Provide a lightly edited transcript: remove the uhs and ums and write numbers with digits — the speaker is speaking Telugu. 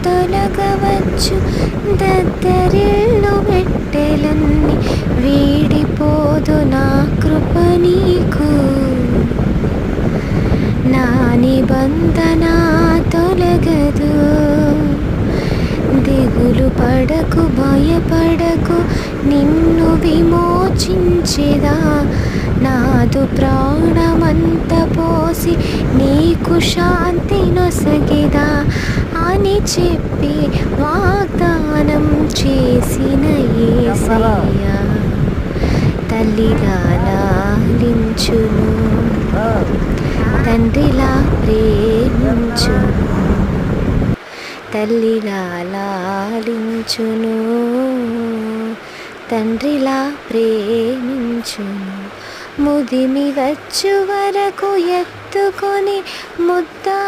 తొలగవచ్చు, దద్దరిల్లు పెట్టెలన్నీ వీడిపోదు నా కృప నీకు. నా నిబంధన తొలగదు, దిగులు పడకు భయపడకు, నిన్ను విమోచించెదా. నాదు ప్రాణమంత పోసి నీకు శాంతి నొసగెదా అని చెప్పి వాగ్దానం చేసిన యేసయ్యా తల్లిలా లాలించును, తండ్రిలా ప్రేమించును. తల్లిలా లాలించును, తండ్రిలా ప్రేమించును. ముదిమి వచ్చు వరకు ఎత్తుకొని ముద్దా